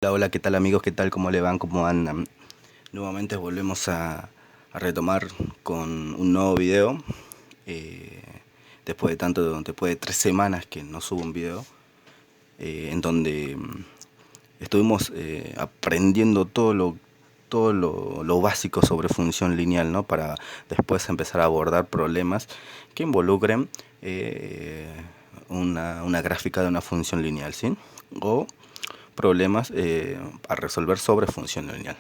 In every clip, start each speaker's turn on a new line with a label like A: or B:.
A: Hola, hola, ¿qué tal amigos? ¿Qué tal? ¿Cómo le van? ¿Cómo andan? Nuevamente volvemos a retomar con un nuevo video. eh, después de 3 semanas que no subo un video, en donde estuvimos aprendiendo todo lo básico sobre función lineal, ¿no? Para después empezar a abordar problemas que involucren una gráfica de una función lineal, ¿sí? O problemas a resolver sobre función lineal.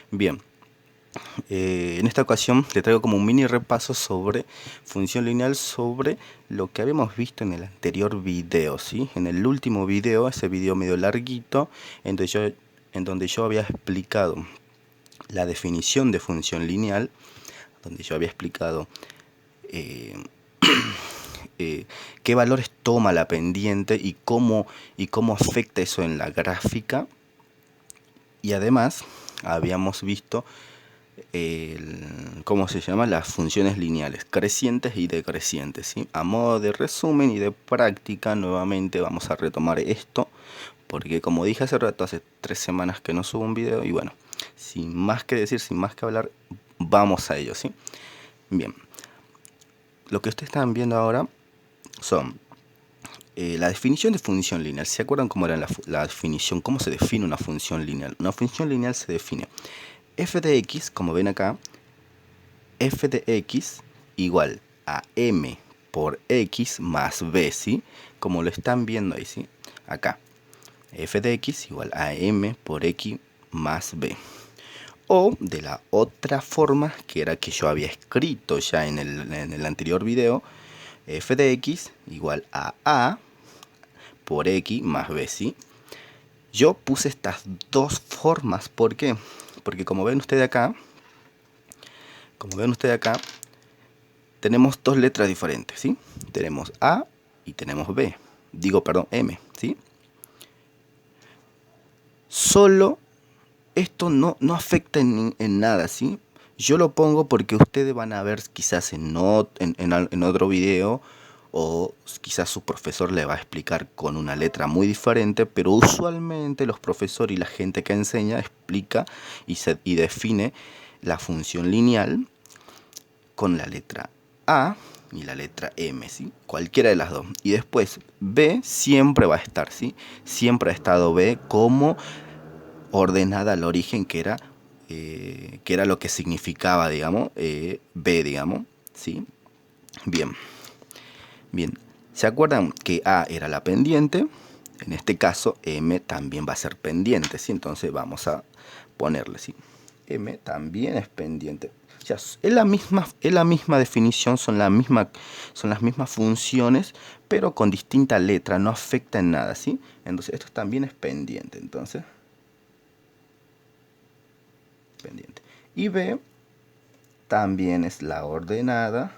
A: Bien, en esta ocasión te traigo como un mini repaso sobre función lineal, sobre lo que habíamos visto en el anterior video, ¿sí? En el último video, ese video medio larguito, en donde yo había explicado la definición de función lineal, donde yo había explicado eh, qué valores toma la pendiente y cómo afecta eso en la gráfica. Y además habíamos visto ¿cómo se llama? Las funciones lineales, crecientes y decrecientes, ¿sí? A modo de resumen y de práctica, nuevamente vamos a retomar esto, porque como dije hace rato, hace 3 semanas que no subo un video, y bueno, sin más que decir, sin más que hablar, vamos a ello, ¿sí? Bien, lo que ustedes están viendo ahora son la definición de función lineal. ¿Se acuerdan cómo era la definición? ¿Cómo se define una función lineal? Una función lineal se define f de x, como ven acá, f de x igual a m por x más b, ¿sí? Como lo están viendo ahí, ¿sí? Acá, f de x igual a m por x más b. O de la otra forma, que era que yo había escrito ya en el anterior video, f de x igual a por x más b, ¿sí? Yo puse estas dos formas, ¿por qué? Porque como ven ustedes acá, tenemos dos letras diferentes, ¿sí? Tenemos A y tenemos B. Digo, perdón, M, ¿sí? Solo esto no afecta en nada, ¿sí? Yo lo pongo porque ustedes van a ver quizás en otro video, o quizás su profesor le va a explicar con una letra muy diferente, pero usualmente los profesores y la gente que enseña explica y define la función lineal con la letra A y la letra M, ¿sí? Cualquiera de las dos. Y después B siempre va a estar, ¿sí? Siempre ha estado B como ordenada al origen, que era lo que significaba, digamos, B, digamos, ¿sí? Bien, bien. ¿Se acuerdan que A era la pendiente? En este caso M también va a ser pendiente, ¿sí? Entonces vamos a ponerle, ¿sí? M también es pendiente. Ya, es la misma definición, son las mismas funciones, pero con distinta letra, no afecta en nada, ¿sí? Entonces esto también es pendiente, entonces, pendiente. Y B también es la ordenada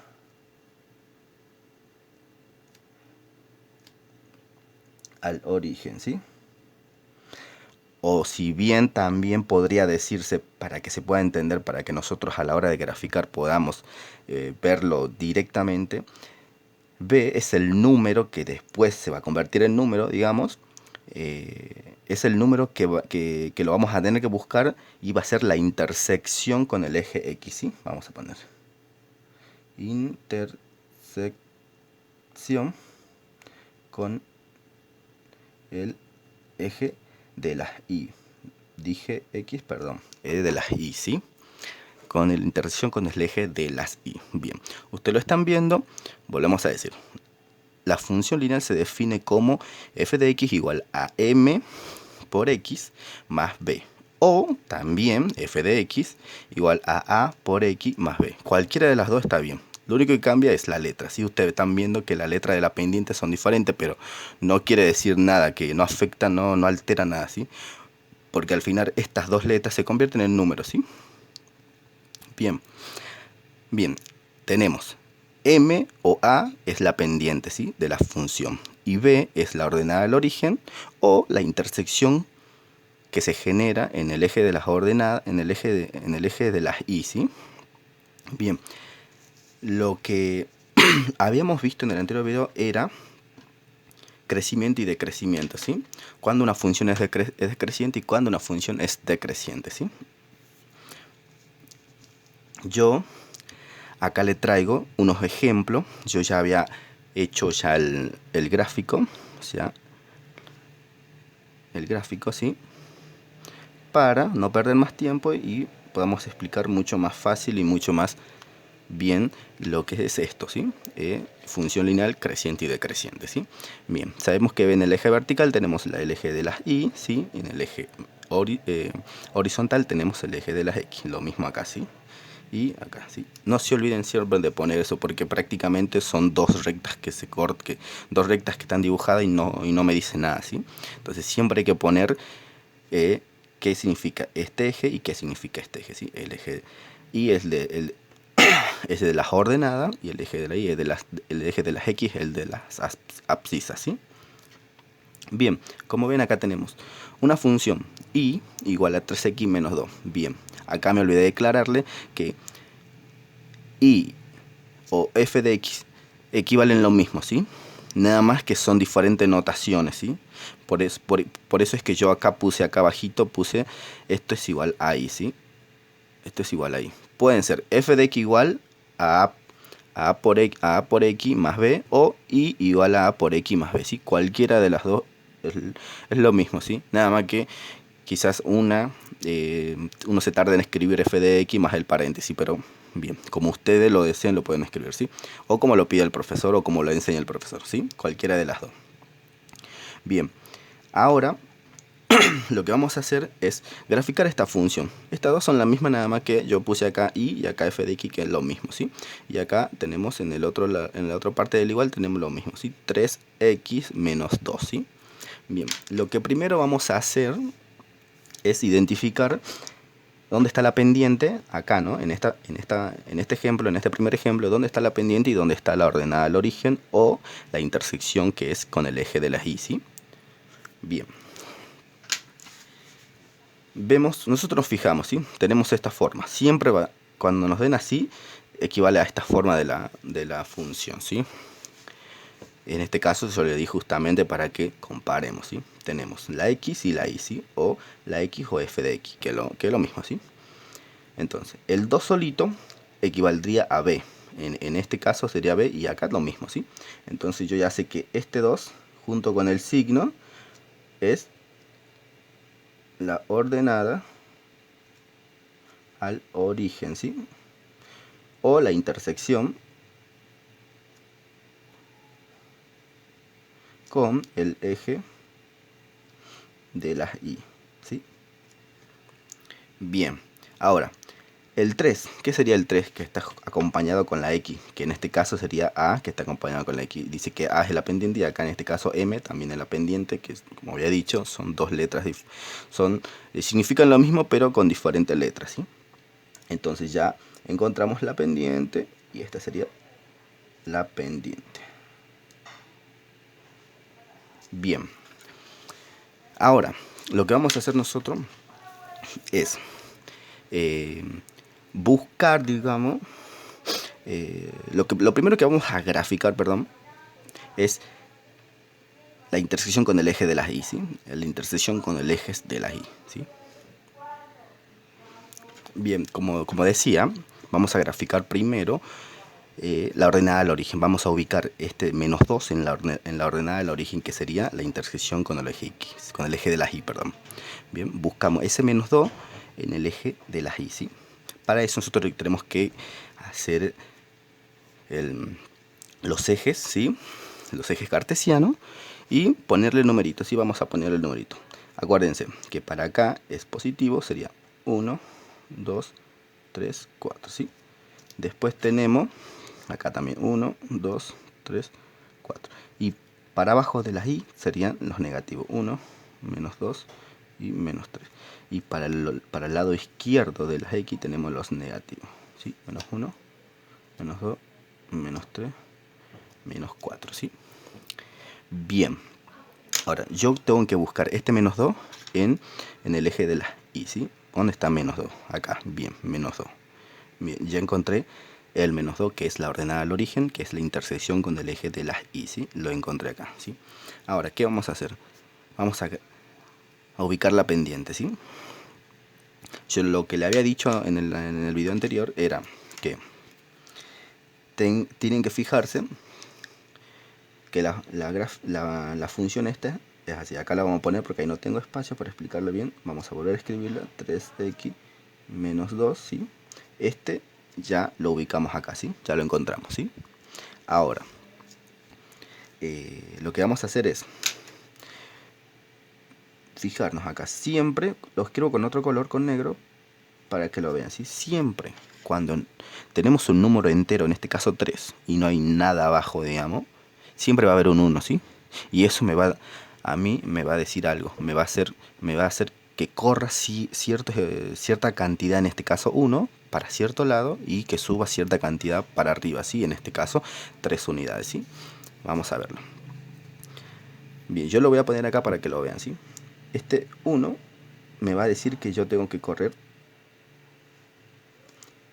A: al origen, ¿sí? O si bien también podría decirse, para que se pueda entender, para que nosotros a la hora de graficar podamos verlo directamente, B es el número que después se va a convertir en número, digamos. Es el número que lo vamos a tener que buscar, y va a ser la intersección con el eje X, ¿sí? Vamos a poner intersección con el eje de las Y. Dije X, perdón, de las Y, ¿sí? Con la intersección con el eje de las Y. Bien, ustedes lo están viendo. Volvemos a decir, la función lineal se define como f de x igual a m por x más b. O también f de x igual a por x más b. Cualquiera de las dos está bien. Lo único que cambia es la letra. ¿Sí? Ustedes están viendo que la letra de la pendiente son diferentes, pero no quiere decir nada, que no afecta, no altera nada, ¿sí? Porque al final estas dos letras se convierten en números, ¿sí? Bien, bien, tenemos M o A es la pendiente, ¿sí? De la función, y B es la ordenada del origen, o la intersección que se genera en el eje de las ordenadas, en el eje de las Y, ¿sí? Bien, lo que habíamos visto en el anterior video era crecimiento y decrecimiento, ¿sí? Cuando una función es decreciente y cuando una función es decreciente, ¿sí? Yo acá le traigo unos ejemplos. Yo ya había hecho ya el gráfico, o sea, el gráfico, ¿sí? Para no perder más tiempo y podamos explicar mucho más fácil y mucho más bien lo que es esto, ¿sí? Función lineal creciente y decreciente, ¿sí? Bien, sabemos que en el eje vertical tenemos el eje de las y, ¿sí? En el eje horizontal tenemos el eje de las x, lo mismo acá, ¿sí? Y acá, ¿sí? No se olviden siempre de poner eso porque prácticamente son dos rectas que se cortan, dos rectas que están dibujadas y no me dice nada, ¿sí? Entonces siempre hay que poner qué significa este eje y qué significa este eje, ¿sí? El eje y es de las ordenadas y el eje de la y es el eje de las x es el de las abscisas, ¿sí? Bien, como ven acá tenemos una función y igual a 3x menos 2. Bien, acá me olvidé de declararle que y o f de x equivalen lo mismo, ¿sí? Nada más que son diferentes notaciones, ¿sí? Por eso es que yo acá puse, acá abajito puse, esto es igual a y, ¿sí? Esto es igual a y. Pueden ser f de x igual a por x más b o y igual a por x más b, ¿sí? Cualquiera de las dos es lo mismo, ¿sí? Nada más que quizás uno se tarda en escribir f de x más el paréntesis, pero bien, como ustedes lo deseen lo pueden escribir, ¿sí? O como lo pide el profesor o como lo enseña el profesor, ¿sí? Cualquiera de las dos. Bien, ahora lo que vamos a hacer es graficar esta función. Estas dos son la misma, nada más que yo puse acá y acá f de x, que es lo mismo, ¿sí? Y acá tenemos en la otra parte del igual tenemos lo mismo, ¿sí? 3x menos 2, ¿sí? Bien, lo que primero vamos a hacer es identificar dónde está la pendiente, acá, ¿no? En este ejemplo, en este primer ejemplo, dónde está la pendiente y dónde está la ordenada al origen o la intersección que es con el eje de las y, ¿sí? Bien. Vemos, nosotros nos fijamos, ¿sí? Tenemos esta forma. Siempre cuando nos den así, equivale a esta forma de la función, ¿sí? En este caso yo le di justamente para que comparemos, ¿sí? Tenemos la x y la y, ¿sí? O la x o f de x, que es lo mismo, ¿sí? Entonces, el 2 solito equivaldría a b. En este caso sería b y acá lo mismo, ¿sí? Entonces yo ya sé que este 2 junto con el signo es la ordenada al origen, ¿sí? O la intersección con el eje de las y, ¿sí? Bien, ahora, el 3, ¿qué sería el 3 que está acompañado con la x? Que en este caso sería a, que está acompañado con la x. Dice que a es la pendiente y acá en este caso m también es la pendiente, que como había dicho, son dos letras, significan lo mismo pero con diferentes letras, ¿sí? Entonces ya encontramos la pendiente y esta sería la pendiente. Bien, ahora lo que vamos a hacer nosotros es buscar, digamos, lo primero que vamos a graficar, perdón, es la intersección con el eje de las y, ¿sí? La intersección con el eje de las y, ¿sí? Bien, como decía, vamos a graficar primero la ordenada al origen. Vamos a ubicar este menos 2 en la ordenada del origen, que sería la intersección con el eje x, con el eje de las y, perdón. Bien, buscamos ese menos 2 en el eje de las y, ¿sí? Para eso nosotros tenemos que hacer los ejes, ¿sí? Los ejes cartesianos y ponerle numeritos, ¿sí? Vamos a ponerle el numerito. Acuérdense que para acá es positivo, sería 1, 2, 3, 4, ¿sí? Después tenemos acá también 1, 2, 3, 4. Y para abajo de las y serían los negativos. 1, menos 2 y menos 3. Y para el lado izquierdo de las x tenemos los negativos, ¿sí? Menos 1, menos 2, menos 3, menos 4, ¿sí? Bien. Ahora, yo tengo que buscar este menos 2 en el eje de las y, ¿sí? ¿Dónde está menos 2? Acá, bien, menos 2. Bien, ya encontré el menos 2, que es la ordenada al origen, que es la intersección con el eje de las y, ¿sí? Lo encontré acá, ¿sí? Ahora, ¿qué vamos a hacer? Vamos a ubicar la pendiente, ¿sí? Yo lo que le había dicho en el video anterior era que tienen que fijarse que la función esta es así. Acá la vamos a poner porque ahí no tengo espacio para explicarlo bien. Vamos a volver a escribirla. 3x menos 2, ¿sí? Este ya lo ubicamos acá, ¿sí? Ya lo encontramos, ¿sí? Ahora, lo que vamos a hacer es fijarnos acá. Siempre lo escribo con otro color, con negro, para que lo vean, ¿sí? Siempre cuando tenemos un número entero, en este caso 3, y no hay nada abajo, digamos, siempre va a haber un 1, ¿sí? Y eso a mí me va a decir algo, me va a hacer que corra cierta cantidad, en este caso 1, para cierto lado, y que suba cierta cantidad para arriba, ¿sí? En este caso 3 unidades, ¿sí? Vamos a verlo. Bien, yo lo voy a poner acá para que lo vean, ¿sí? Este 1 me va a decir que yo tengo que correr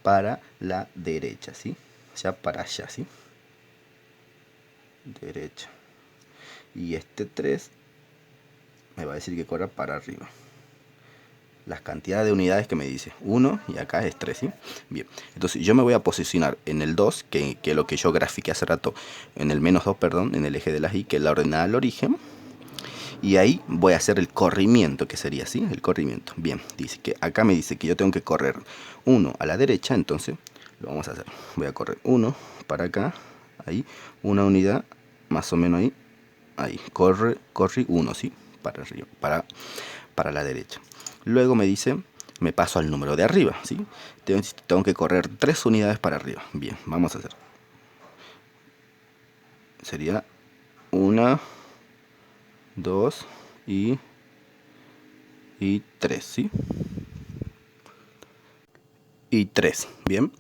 A: para la derecha, ¿sí? O sea, para allá, ¿sí? Derecha. Y este 3 me va a decir que corra para arriba. Las cantidades de unidades que me dice 1 y acá es 3, ¿sí? Bien, entonces yo me voy a posicionar en el 2, que es lo que yo grafiqué hace rato, en el menos 2, perdón, en el eje de las y, que es la ordenada al origen. Y ahí voy a hacer el corrimiento, que sería así, el corrimiento. Bien, dice que acá me dice que yo tengo que correr 1 a la derecha, entonces lo vamos a hacer. Voy a correr 1 para acá, ahí, una unidad, más o menos ahí, corre 1, ¿sí? Para arriba, para la derecha. Luego me dice, me paso al número de arriba, ¿sí? Tengo que correr 3 unidades para arriba. Bien, vamos a hacer. Sería 1, 2 y 3, ¿sí? Y 3, bien.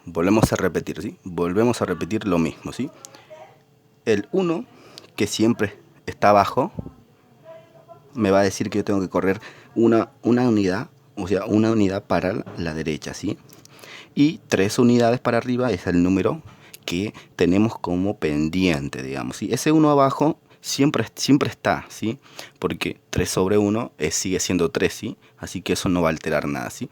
A: Volvemos a repetir, ¿sí? Volvemos a repetir lo mismo, ¿sí? El 1, que siempre está abajo, me va a decir que yo tengo que correr una unidad, o sea, una unidad para la derecha, ¿sí? Y 3 unidades para arriba es el número que tenemos como pendiente, digamos, ¿sí? Ese 1 abajo siempre está, ¿sí? Porque 3 sobre 1 sigue siendo 3, ¿sí? Así que eso no va a alterar nada, ¿sí?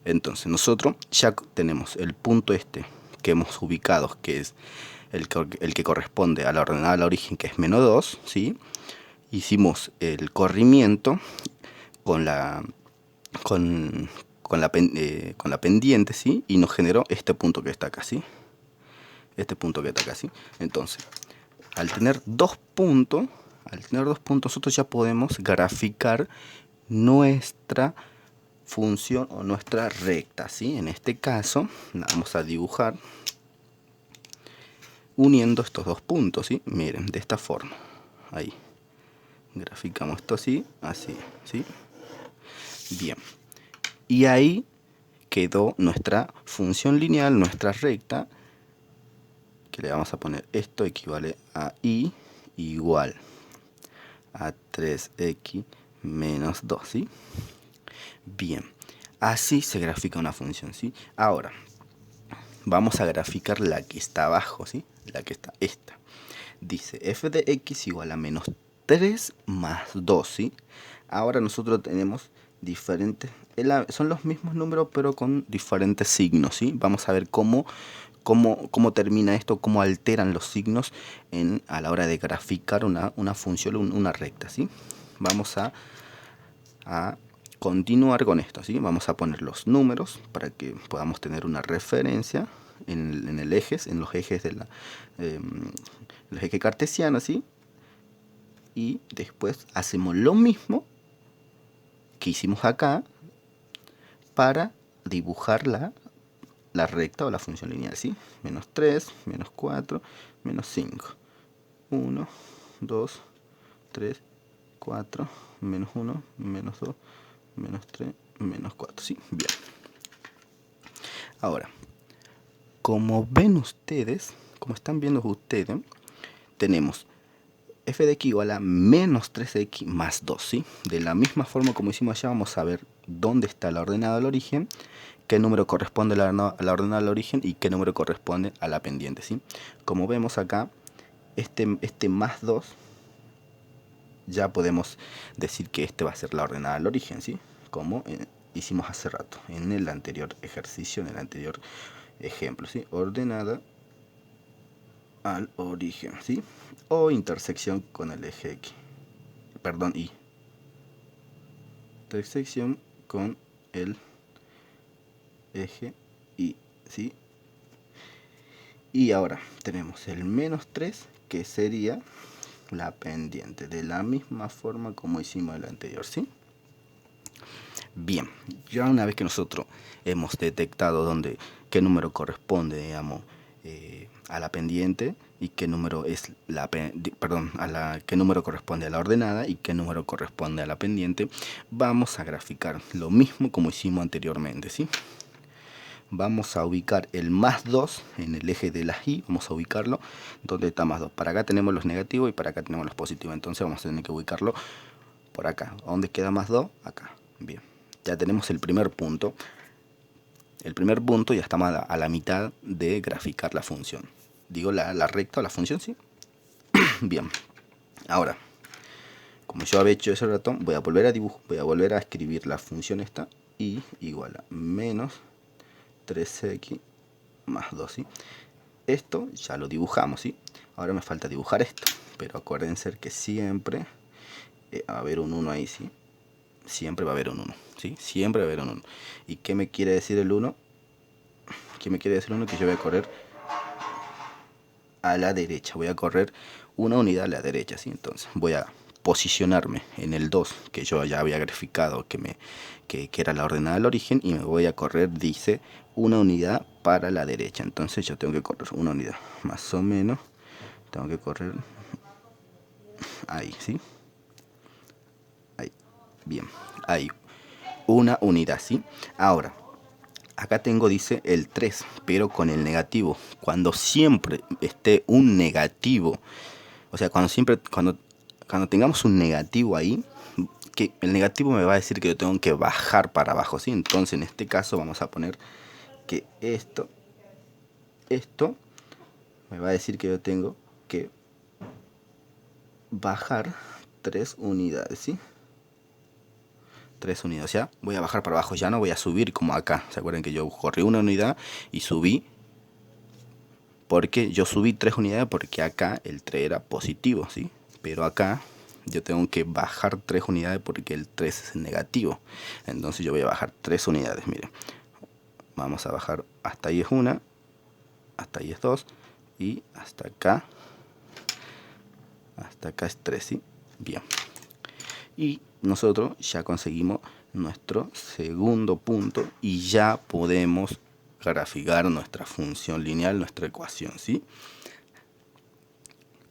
A: Entonces nosotros ya tenemos el punto este que hemos ubicado, que es el que corresponde a la ordenada al origen, que es menos 2, ¿sí? Hicimos el corrimiento con la pendiente, ¿sí? Y nos generó este punto que está acá, ¿sí? Este punto que está acá, ¿sí? Entonces, al tener dos puntos, nosotros ya podemos graficar nuestra función o nuestra recta, ¿sí? En este caso, la vamos a dibujar uniendo estos dos puntos, ¿sí? Miren, de esta forma, ahí. Graficamos esto así, ¿sí? Bien. Y ahí quedó nuestra función lineal, nuestra recta, que le vamos a poner esto equivale a y igual a 3x menos 2, ¿sí? Bien, así se grafica una función, ¿sí? Ahora, vamos a graficar la que está abajo, ¿sí? La que está esta. Dice f de x igual a menos 3 más 2, ¿sí? Ahora nosotros tenemos diferentes, son los mismos números pero con diferentes signos, ¿sí? Vamos a ver cómo termina esto, cómo alteran los signos a la hora de graficar una función, una recta, ¿sí? Vamos a continuar con esto, ¿sí? Vamos a poner los números para que podamos tener una referencia en los ejes de los ejes cartesianos, ¿sí? Y después hacemos lo mismo que hicimos acá para dibujar la recta o la función lineal, ¿sí? Menos 3, menos 4, menos 5. 1, 2, 3, 4, menos 1, menos 2, menos 3, menos 4, ¿sí? Bien. Ahora, como ven ustedes, como están viendo ustedes, tenemos f de x igual a menos 3x más 2, ¿sí? De la misma forma como hicimos allá, vamos a ver dónde está la ordenada al origen, qué número corresponde a la ordenada al origen y qué número corresponde a la pendiente, ¿sí? Como vemos acá, este más 2, ya podemos decir que este va a ser la ordenada al origen, ¿sí? Como hicimos hace rato, en el anterior ejercicio, en el anterior ejemplo, ¿sí? Ordenada al origen, ¿sí? O intersección con el eje X, perdón, Y. Intersección con el eje Y, ¿sí? Y ahora tenemos el menos 3, que sería la pendiente, de la misma forma como hicimos el anterior, ¿sí? Bien, ya una vez que nosotros hemos detectado qué número corresponde, digamos, a la pendiente y qué número es qué número corresponde a la ordenada y qué número corresponde a la pendiente, vamos a graficar lo mismo como hicimos anteriormente, ¿sí? Vamos a ubicar el más 2 en el eje de las Y, vamos a ubicarlo donde está más 2. Para acá tenemos los negativos y para acá tenemos los positivos, entonces vamos a tener que ubicarlo por acá. ¿Dónde queda más 2? Acá. Bien, ya tenemos el primer punto. El primer punto ya estamos a la mitad de graficar la función. Digo la recta o la función, ¿sí? Bien, ahora, como yo había hecho ese rato, voy a volver a escribir la función esta, y igual a menos 3x más 2, ¿sí? Esto ya lo dibujamos, ¿sí? Ahora me falta dibujar esto, pero acuérdense que siempre va a haber un 1 ahí, ¿sí? Siempre va a haber un 1, ¿sí? Siempre va a haber un 1. ¿Y qué me quiere decir el 1? ¿Qué me quiere decir el 1? Que yo voy a correr a la derecha, voy a correr una unidad a la derecha, ¿sí? Entonces voy a posicionarme en el 2 que yo ya había graficado, que era la ordenada al origen, y me voy a correr, dice, una unidad para la derecha. Entonces yo tengo que correr una unidad, más o menos tengo que correr ahí, ¿sí? Ahí, bien, ahí, una unidad, ¿sí? Ahora, acá tengo, dice, el 3, pero con el negativo. Cuando siempre esté un negativo, o sea, cuando tengamos un negativo ahí, que el negativo me va a decir que yo tengo que bajar para abajo, ¿sí? Entonces, en este caso vamos a poner que esto me va a decir que yo tengo que bajar 3 unidades, ¿sí? 3 unidades, ya voy a bajar para abajo, ya no voy a subir como acá. ¿Se acuerdan que yo corrí una unidad y subí? Porque yo subí 3 unidades porque acá el 3 era positivo, ¿sí? Pero acá yo tengo que bajar 3 unidades porque el 3 es negativo. Entonces yo voy a bajar 3 unidades, miren. Vamos a bajar, hasta ahí es una, hasta ahí es 2 y hasta acá es 3, ¿sí? Bien. Y nosotros ya conseguimos nuestro segundo punto y ya podemos graficar nuestra función lineal, nuestra ecuación, ¿sí?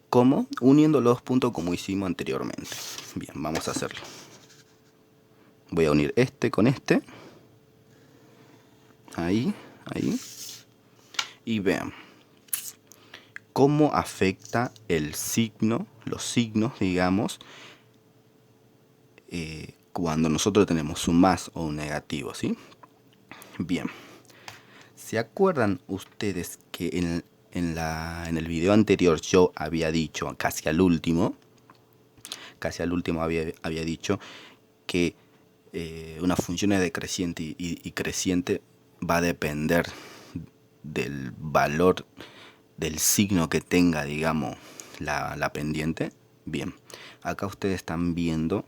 A: ¿Cómo? Uniendo los dos puntos como hicimos anteriormente. Bien, vamos a hacerlo. Voy a unir este con este. Ahí, ahí. Y vean cómo afecta el signo, los signos, digamos, cuando nosotros tenemos un más o un negativo, ¿sí? Bien. ¿Se acuerdan ustedes que en el video anterior yo había dicho, casi al último había dicho que una función es decreciente y creciente va a depender del valor del signo que tenga, digamos, la pendiente? Bien, acá ustedes están viendo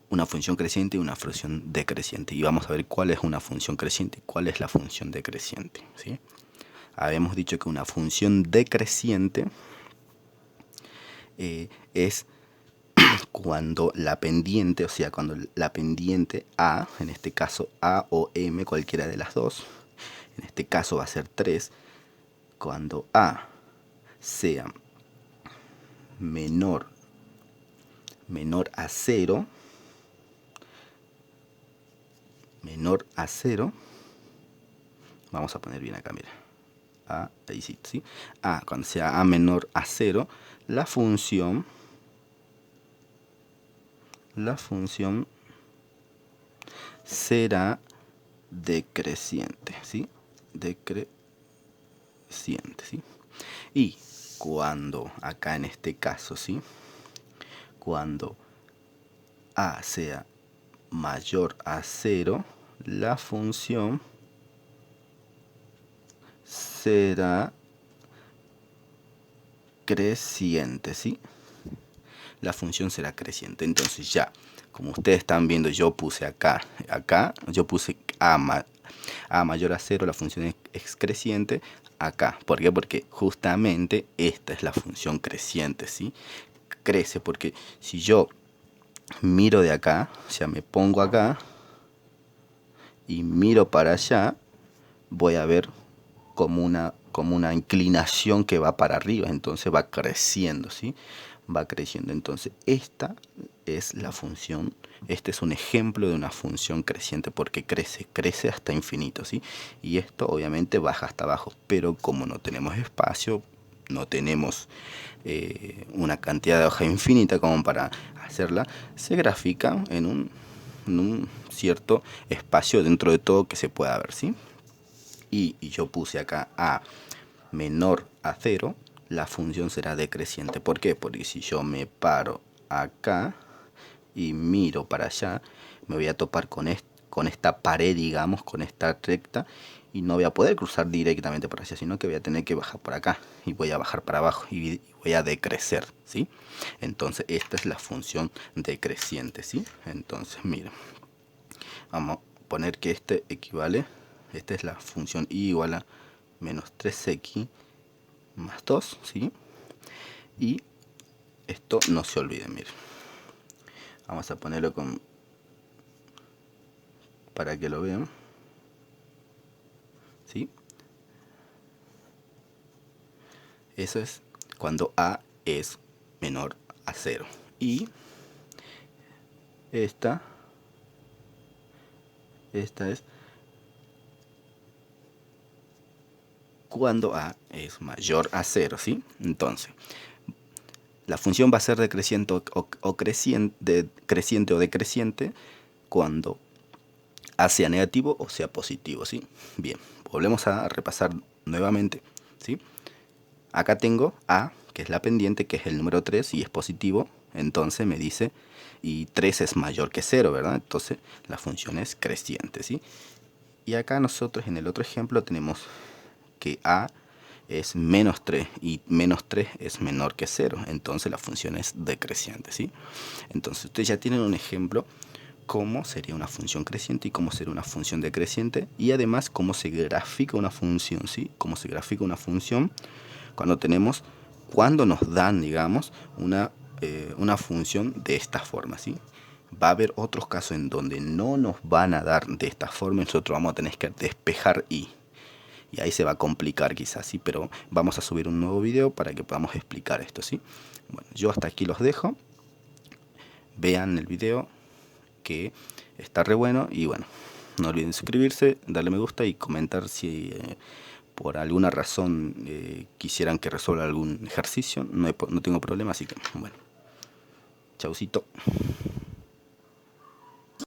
A: una función creciente y una función decreciente, y vamos a ver cuál es una función creciente y cuál es la función decreciente, ¿sí? Habíamos dicho que una función decreciente es cuando la pendiente, o sea, cuando la pendiente A, en este caso A o M, cualquiera de las dos, en este caso va a ser 3, cuando A sea menor a 0, vamos a poner bien acá, mira, A, ahí sí, ¿sí? A, cuando sea A menor a 0, la función será decreciente, ¿sí? Decreciente, ¿sí? Y cuando, acá en este caso, ¿sí? Cuando A sea mayor a 0, la función será creciente, ¿sí? La función será creciente. Entonces ya, como ustedes están viendo, yo puse acá, yo puse A mayor a 0, la función es creciente. Acá, ¿por qué? Porque justamente esta es la función creciente, ¿sí? Crece, porque si yo miro de acá, o sea, me pongo acá y miro para allá, voy a ver como una inclinación que va para arriba, entonces va creciendo, ¿sí? Va creciendo. Entonces esta es la función, este es un ejemplo de una función creciente porque crece hasta infinito, ¿sí? Y esto obviamente baja hasta abajo, pero como no tenemos espacio, no tenemos una cantidad de hoja infinita como para hacerla, se grafica en un cierto espacio dentro de todo que se pueda ver, ¿sí? Y yo puse acá A menor a 0, la función será decreciente. ¿Por qué? Porque si yo me paro acá y miro para allá, me voy a topar con esta pared, digamos, con esta recta, y no voy a poder cruzar directamente por allá, sino que voy a tener que bajar por acá y voy a bajar para abajo y voy a decrecer, ¿sí? Entonces esta es la función decreciente, ¿sí? Entonces mira, vamos a poner que este equivale, esta es la función y igual a menos 3x más 2, ¿sí? Y esto no se olviden, miren. Vamos a ponerlo para que lo vean, ¿sí? Eso es cuando A es menor a 0. Y esta es cuando A es mayor a 0, ¿sí? Entonces, la función va a ser decreciente o creciente o decreciente cuando A sea negativo o sea positivo, ¿sí? Bien, volvemos a repasar nuevamente, ¿sí? Acá tengo A, que es la pendiente, que es el número 3 y es positivo. Entonces me dice, y 3 es mayor que 0, ¿verdad? Entonces la función es creciente, ¿sí? Y acá nosotros en el otro ejemplo tenemos que A es menos 3 y menos 3 es menor que 0. Entonces la función es decreciente, ¿sí? Entonces ustedes ya tienen un ejemplo cómo sería una función creciente y cómo sería una función decreciente, y además cómo se grafica una función, ¿sí? Cómo se grafica una función cuando nos dan, digamos, una función de esta forma, ¿sí? Va a haber otros casos en donde no nos van a dar de esta forma, nosotros vamos a tener que despejar y ahí se va a complicar quizás, ¿sí? Pero vamos a subir un nuevo video para que podamos explicar esto, ¿sí? Bueno, yo hasta aquí los dejo. Vean el video, que está re bueno, y bueno, no olviden suscribirse, darle me gusta y comentar si por alguna razón quisieran que resuelva algún ejercicio. No tengo problema, así que bueno, chaucito.